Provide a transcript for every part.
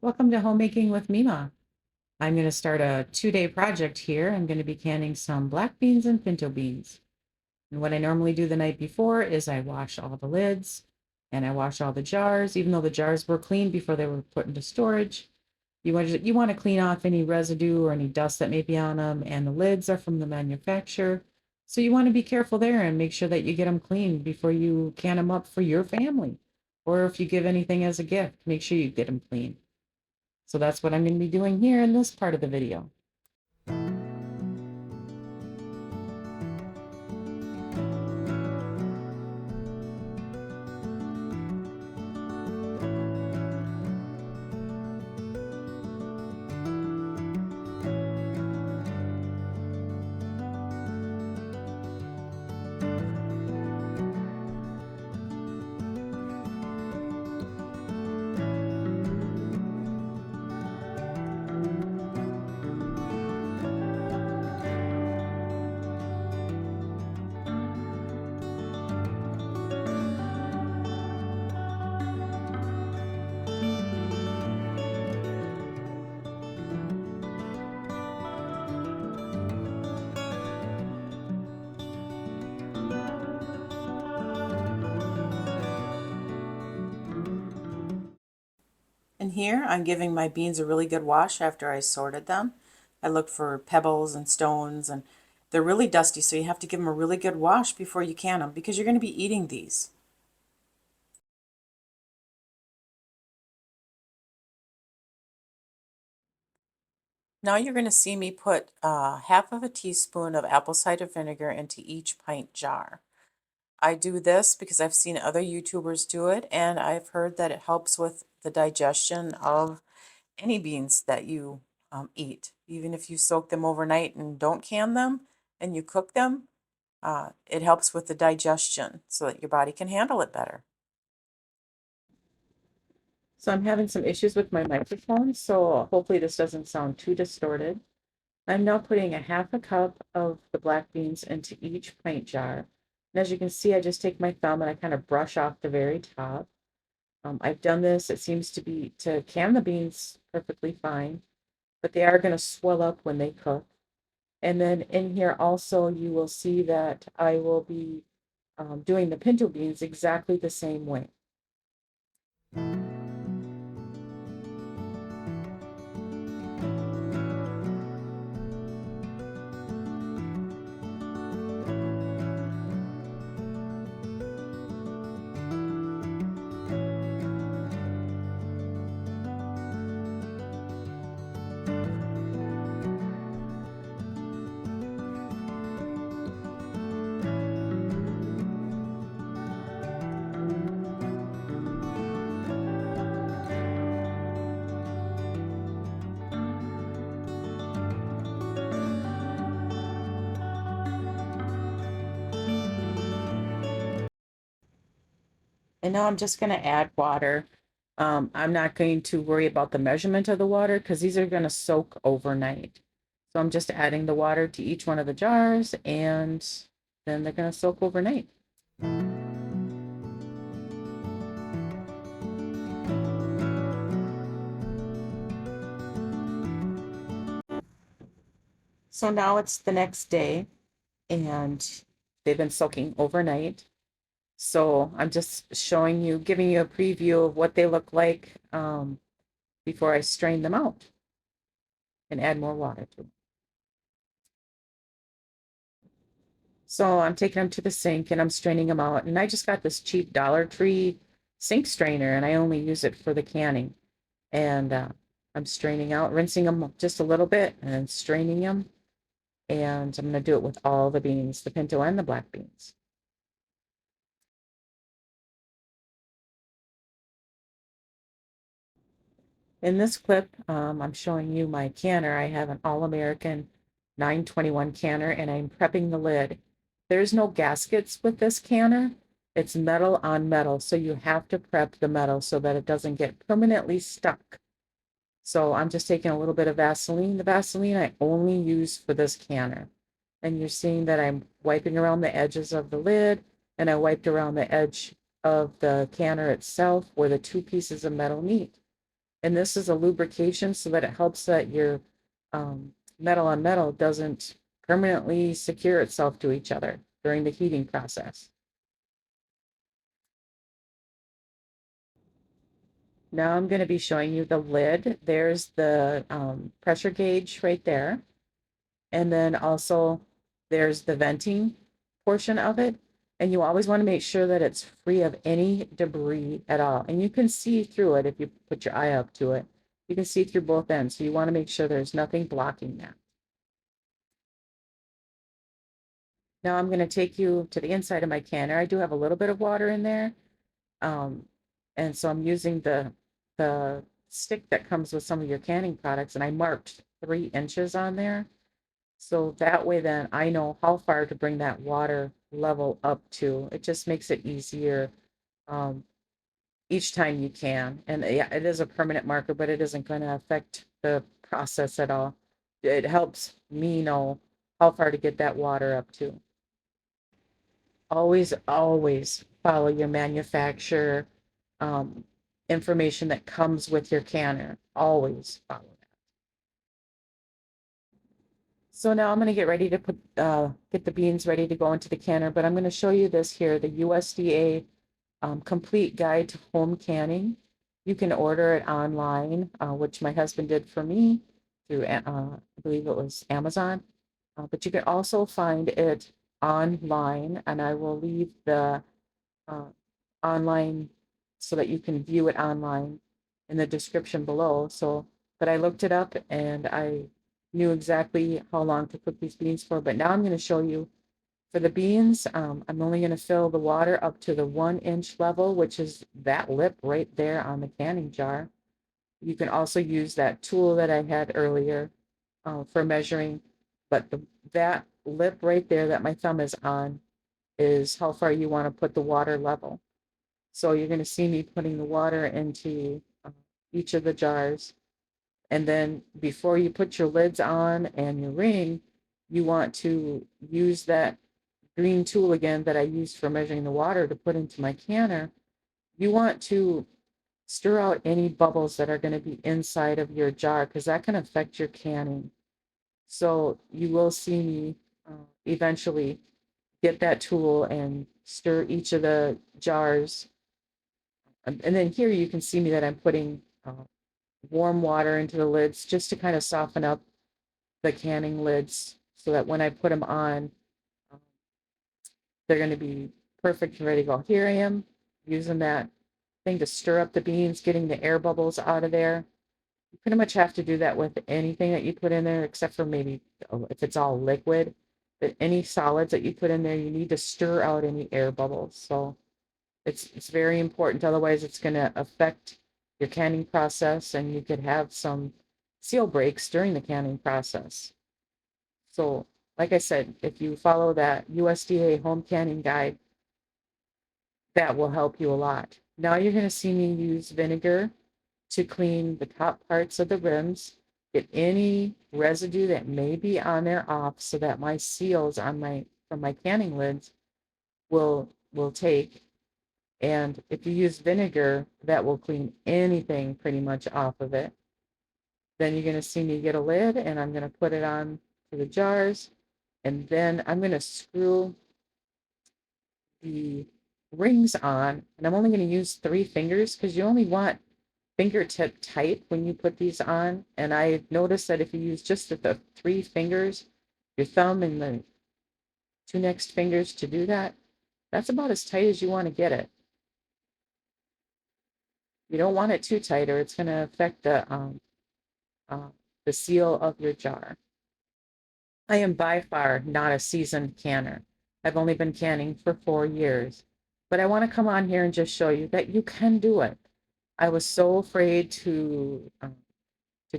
Welcome to Homemaking with Mima. I'm going to start a 2-day project here. I'm going to be canning some black beans and pinto beans. And what I normally do the night before is I wash all the lids and I wash all the jars, even though the jars were clean before they were put into storage. You want to clean off any residue or any dust that may be on them, and the lids are from the manufacturer. So you want to be careful there and make sure that you get them clean before you can them up for your family. Or if you give anything as a gift, make sure you get them clean. So that's what I'm going to be doing here in this part of the video. And here I'm giving my beans a really good wash after I sorted them. I look for pebbles and stones, and they're really dusty, so you have to give them a really good wash before you can them because you're going to be eating these. Now you're going to see me put half of a teaspoon of apple cider vinegar into each pint jar. I do this because I've seen other YouTubers do it, and I've heard that it helps with the digestion of any beans that you eat. Even if you soak them overnight and don't can them and you cook them, it helps with the digestion so that your body can handle it better. So I'm having some issues with my microphone, so hopefully this doesn't sound too distorted. I'm now putting a half a cup of the black beans into each pint jar. And as you can see, I just take my thumb and I kind of brush off the very top. I've done this, it seems to be to can the beans perfectly fine, but they are going to swell up when they cook. And then in here also, you will see that I will be doing the pinto beans exactly the same way. And now I'm just going to add water. I'm not going to worry about the measurement of the water because these are going to soak overnight. So I'm just adding the water to each one of the jars, and then they're going to soak overnight. So now it's the next day and they've been soaking overnight. So I'm just showing you, giving you a preview of what they look like before I strain them out and add more water to them. So I'm taking them to the sink and I'm straining them out. And I just got this cheap Dollar Tree sink strainer and I only use it for the canning. And I'm straining out, rinsing them just a little bit and then straining them. And I'm going to do it with all the beans, the pinto and the black beans. In this clip, I'm showing you my canner. I have an All-American 921 canner and I'm prepping the lid. There's no gaskets with this canner. It's metal on metal, so you have to prep the metal so that it doesn't get permanently stuck. So I'm just taking a little bit of Vaseline. The Vaseline I only use for this canner. And you're seeing that I'm wiping around the edges of the lid and I wiped around the edge of the canner itself where the two pieces of metal meet. And this is a lubrication so that it helps that your metal on metal doesn't permanently secure itself to each other during the heating process. Now I'm going to be showing you the lid. There's the pressure gauge right there. And then also there's the venting portion of it. And you always want to make sure that it's free of any debris at all. And you can see through it if you put your eye up to it. You can see through both ends. So you want to make sure there's nothing blocking that. Now I'm going to take you to the inside of my canner. I do have a little bit of water in there. Um, and so I'm using the stick that comes with some of your canning products, and I marked 3 inches on there. So that way then I know how far to bring that water level up to. It just makes it easier um, each time you can. And yeah, it is a permanent marker, but it isn't going to affect the process at all. It helps me know how far to get that water up to. Always follow your manufacturer um, information that comes with your canner. Always follow that. So now I'm going to get ready to get the beans ready to go into the canner, but I'm going to show you this here, the USDA Complete Guide to Home Canning. You can order it online, which my husband did for me through, I believe it was Amazon. But you can also find it online, and I will leave the uh, online so that you can view it online in the description below. So, but I looked it up and I knew exactly how long to cook these beans for. But now I'm going to show you for the beans. I'm only going to fill the water up to the 1 inch level, which is that lip right there on the canning jar. You can also use that tool that I had earlier for measuring, but that lip right there that my thumb is on is how far you want to put the water level. So you're going to see me putting the water into each of the jars. And then before you put your lids on and your ring, you want to use that green tool again that I used for measuring the water to put into my canner. You want to stir out any bubbles that are going to be inside of your jar because that can affect your canning. So you will see me eventually get that tool and stir each of the jars. And then here you can see me that I'm putting warm water into the lids just to kind of soften up the canning lids so that when I put them on, uh, they're going to be perfect and ready to go. Here I am using that thing to stir up the beans, getting the air bubbles out of there. You pretty much have to do that with anything that you put in there, except for maybe if it's all liquid. But any solids that you put in there, you need to stir out any air bubbles. So it's very important. Otherwise, it's going to affect your canning process, and you could have some seal breaks during the canning process. So, like I said, if you follow that USDA home canning guide, that will help you a lot. Now you're going to see me use vinegar to clean the top parts of the rims, get any residue that may be on there off so that my seals on my from my canning lids will take. And if you use vinegar, that will clean anything pretty much off of it. Then you're going to see me get a lid and I'm going to put it on to the jars. And then I'm going to screw the rings on. And I'm only going to use 3 fingers because you only want fingertip tight when you put these on. And I noticed that if you use just the 3 fingers, your thumb and the 2 next fingers to do that, that's about as tight as you want to get it. You don't want it too tight or it's going to affect uh, the seal of your jar. I am by far not a seasoned canner. I've only been canning for 4 years, but I want to come on here and just show you that you can do it. I was so afraid to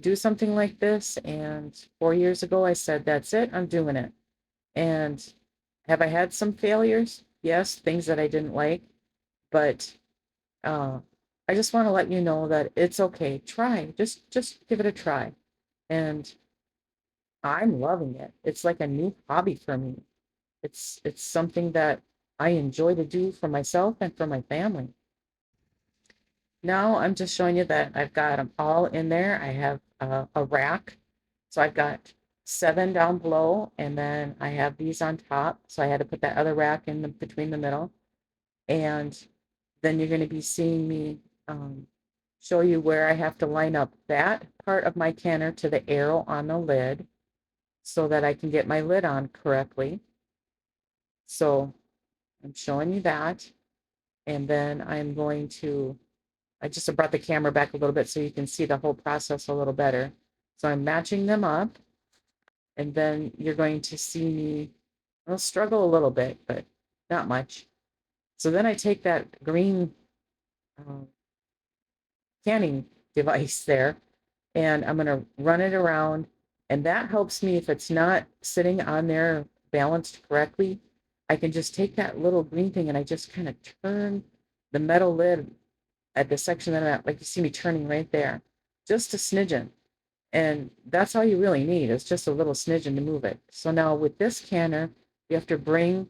do something like this, and 4 years ago I said, "That's it, I'm doing it." And have I had some failures? Yes, things that I didn't like, but uh, I just want to let you know that it's okay. Try, just give it a try, and I'm loving it. It's like a new hobby for me. It's something that I enjoy to do for myself and for my family. Now I'm just showing you that I've got them all in there. I have a rack. So I've got 7 down below, and then I have these on top. So I had to put that other rack in between the middle. And then you're going to be seeing me show you where I have to line up that part of my canner to the arrow on the lid so that I can get my lid on correctly. So I'm showing you that. And then I'm going to, I just brought the camera back a little bit so you can see the whole process a little better. So I'm matching them up, and then you're going to see me, I'll struggle a little bit, but not much. So then I take that green uh, canning device there, and I'm going to run it around, and that helps me if it's not sitting on there balanced correctly. I can just take that little green thing and I just kind of turn the metal lid at the section that I'm at, like you see me turning right there, just a smidgen. And that's all you really need is just a little smidgen to move it. So now with this canner, you have to bring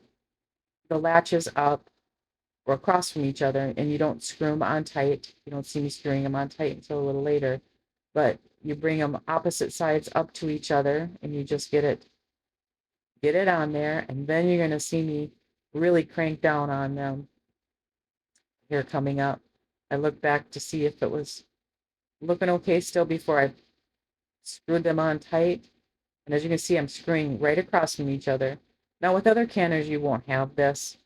the latches up or across from each other, and you don't screw them on tight. You don't see me screwing them on tight until a little later, but you bring them opposite sides up to each other, and you just get it on there, and then you're going to see me really crank down on them here coming up. I look back to see if it was looking okay still before I screwed them on tight. And as you can see, I'm screwing right across from each other. Now with other canners, you won't have this,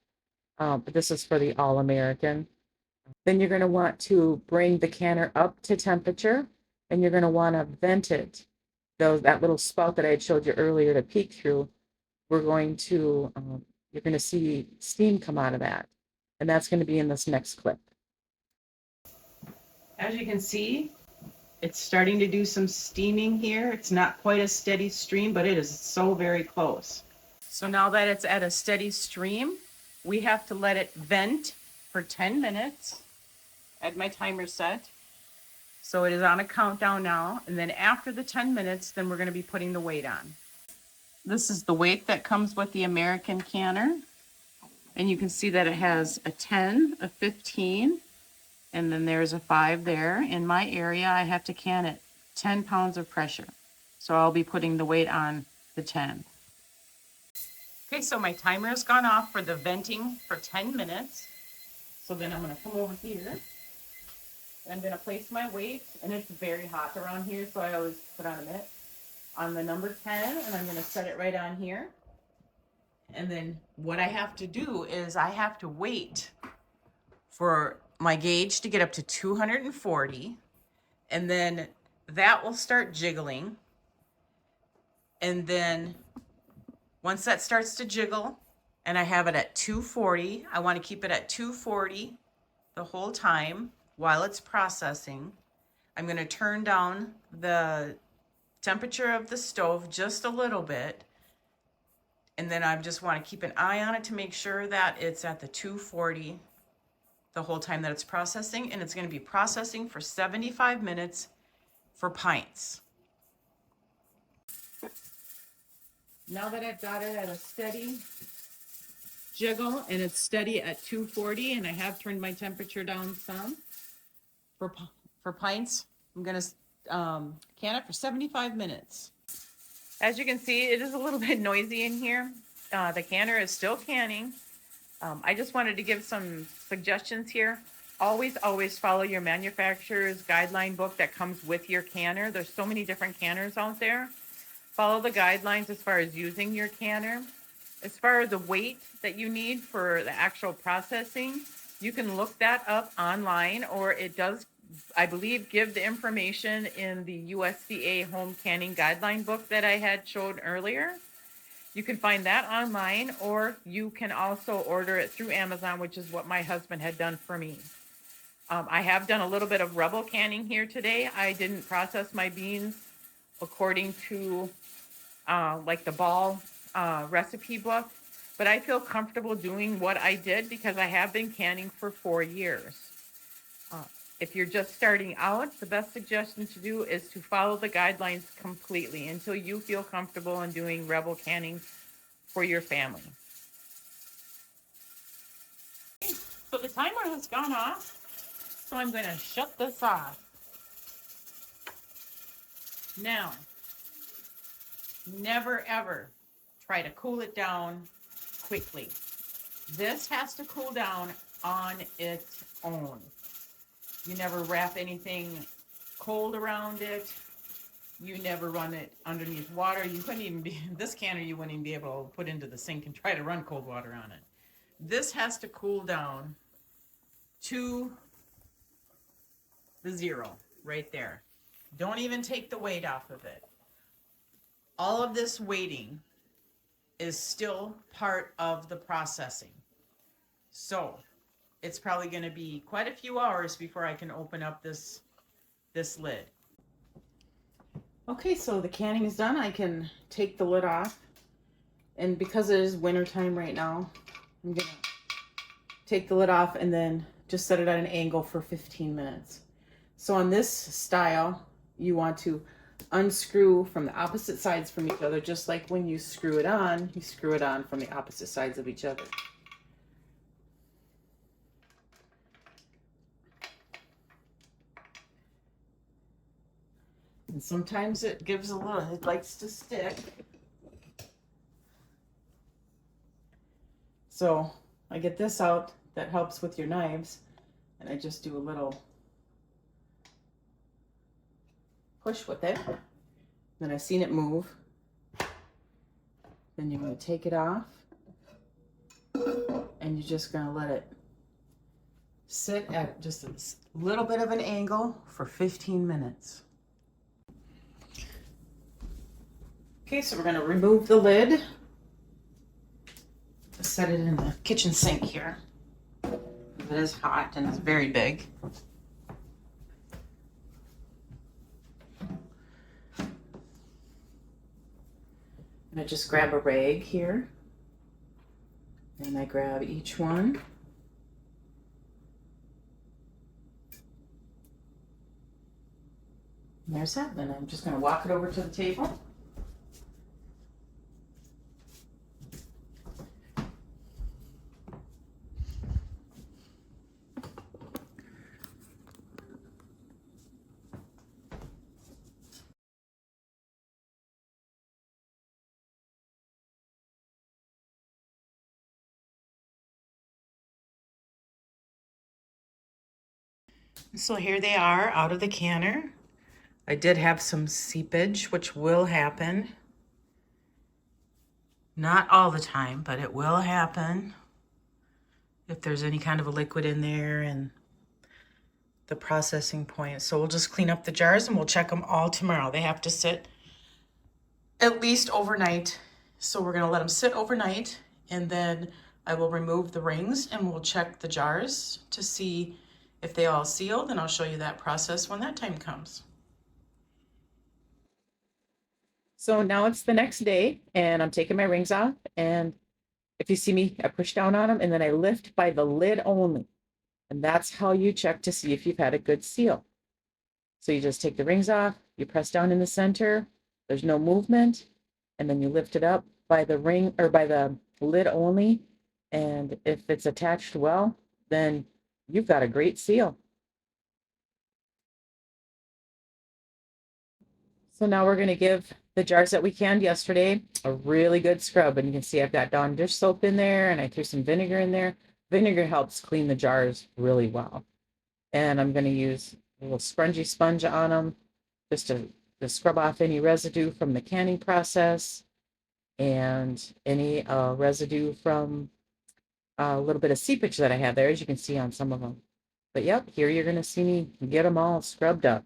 but this is for the All-American. Then you're going to want to bring the canner up to temperature, and you're going to want to vent it. That little spout that I had showed you earlier to peek through, we're going to, you're going to see steam come out of that. And that's going to be in this next clip. As you can see, it's starting to do some steaming here. It's not quite a steady stream, but it is so very close. So now that it's at a steady stream, we have to let it vent for 10 minutes. I had my timer set. So it is on a countdown now. And then after the 10 minutes, then we're going to be putting the weight on. This is the weight that comes with the American canner. And you can see that it has a 10, a 15, and then there's a 5 there. In my area, I have to can it 10 pounds of pressure. So I'll be putting the weight on the 10. Okay, so my timer has gone off for the venting for 10 minutes. So then I'm going to come over here. I'm going to place my weight, and it's very hot around here, so I always put on a mitt on the number 10, and I'm going to set it right on here. And then what I have to do is I have to wait for my gauge to get up to 240, and then that will start jiggling. And then once that starts to jiggle and I have it at 240, I want to keep it at 240 the whole time while it's processing. I'm going to turn down the temperature of the stove just a little bit. And then I just want to keep an eye on it to make sure that it's at the 240 the whole time that it's processing. And it's going to be processing for 75 minutes for pints. Now that I've got it at a steady jiggle and it's steady at 240, and I have turned my temperature down some for pints, I'm going to can it for 75 minutes. As you can see, it is a little bit noisy in here. The canner is still canning. I just wanted to give some suggestions here. Always follow your manufacturer's guideline book that comes with your canner. There's so many different canners out there. Follow the guidelines as far as using your canner. As far as the weight that you need for the actual processing, you can look that up online, or it does, I believe, give the information in the USDA Home Canning Guideline book that I had showed earlier. You can find that online, or you can also order it through Amazon, which is what my husband had done for me. I have done a little bit of rebel canning here today. I didn't process my beans according to like the ball recipe book, but I feel comfortable doing what I did because I have been canning for 4 years. If you're just starting out, the best suggestion to do is to follow the guidelines completely until you feel comfortable in doing rebel canning for your family. So the timer has gone off. So I'm going to shut this off. Now, never ever try to cool it down quickly. This has to cool down on its own. You never wrap anything cold around it. You never run it underneath water. You couldn't even be, this canner you wouldn't even be able to put into the sink and try to run cold water on it. This has to cool down to the 0 right there. Don't even take the weight off of it. All of this waiting is still part of the processing. So it's probably going to be quite a few hours before I can open up this lid. Okay, so the canning is done. I can take the lid off. And because it is winter time right now, I'm going to take the lid off and then just set it at an angle for 15 minutes. So on this style, you want to unscrew from the opposite sides from each other, just like when you screw it on from the opposite sides of each other. And sometimes it gives a little, it likes to stick. So I get this out, that helps with your knives, and I just do a little push with it. Then I've seen it move. Then you're going to take it off, and you're just going to let it sit at just a little bit of an angle for 15 minutes. Okay, so we're going to remove the lid. Set it in the kitchen sink here. It is hot and it's very big. And I just grab a rag here. And I grab each one. And there's that. Then I'm just going to walk it over to the table. So here they are out of the canner. I did have some seepage, which will happen. Not all the time, but it will happen if there's any kind of a liquid in there and the processing point. So we'll just clean up the jars and we'll check them all tomorrow. They have to sit at least overnight. So we're gonna let them sit overnight, and then I will remove the rings and we'll check the jars to see if they all sealed, and I'll show you that process when that time comes. So now it's the next day and I'm taking my rings off, and if you see me, I push down on them and then I lift by the lid only. And that's how you check to see if you've had a good seal. So you just take the rings off, you press down in the center, there's no movement, and then you lift it up by the ring or by the lid only. And if it's attached well, then you've got a great seal. So now we're going to give the jars that we canned yesterday a really good scrub. And you can see I've got Dawn dish soap in there and I threw some vinegar in there. Vinegar helps clean the jars really well. And I'm going to use a little spongy sponge on them just to scrub off any residue from the canning process and any residue from a little bit of seepage that I have there, as you can see on some of them. But yep, here you're going to see me get them all scrubbed up.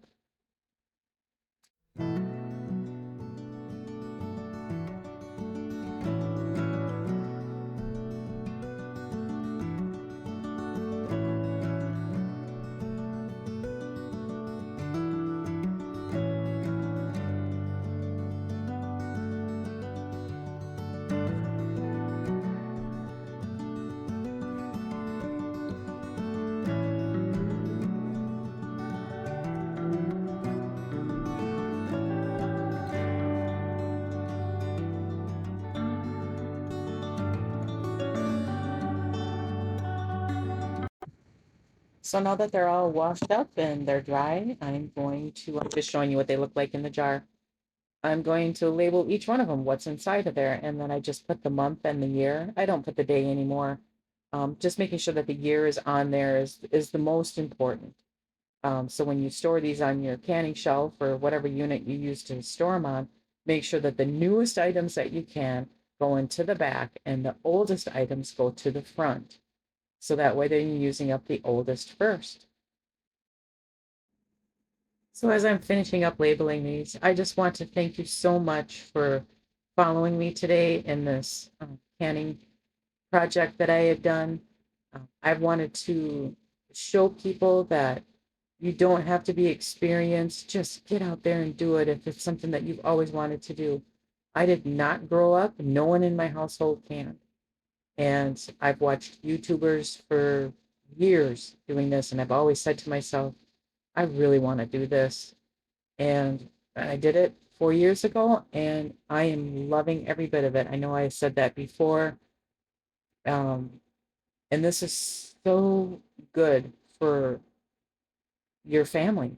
So now that they're all washed up and they're dry, I'm just showing you what they look like in the jar. I'm going to label each one of them what's inside of there, and then I just put the month and the year. I don't put the day anymore. Just making sure that the year is on there is the most important. So when you store these on your canning shelf or whatever unit you use to store them on, make sure that the newest items that you can go into the back and the oldest items go to the front. So that way then you're using up the oldest first. So as I'm finishing up labeling these, I just want to thank you so much for following me today in this canning project that I had done. I wanted to show people that you don't have to be experienced. Just get out there and do it if it's something that you've always wanted to do. I did not grow up. No one in my household can. And I've watched YouTubers for years doing this, and I've always said to myself, I really want to do this. And I did it 4 years ago, and I am loving every bit of it. I know I said that before. Um, and this is so good for your family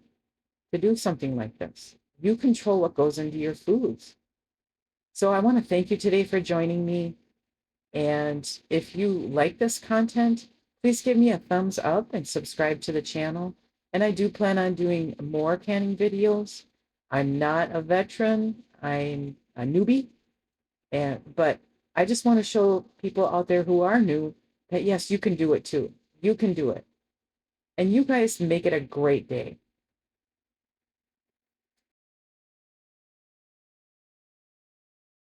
to do something like this. You control what goes into your foods. So I want to thank you today for joining me. And if you like this content, please give me a thumbs up and subscribe to the channel. And I do plan on doing more canning videos. I'm not a veteran, I'm a newbie, but I just want to show people out there who are new that yes, you can do it too. You can do it. And you guys make it a great day.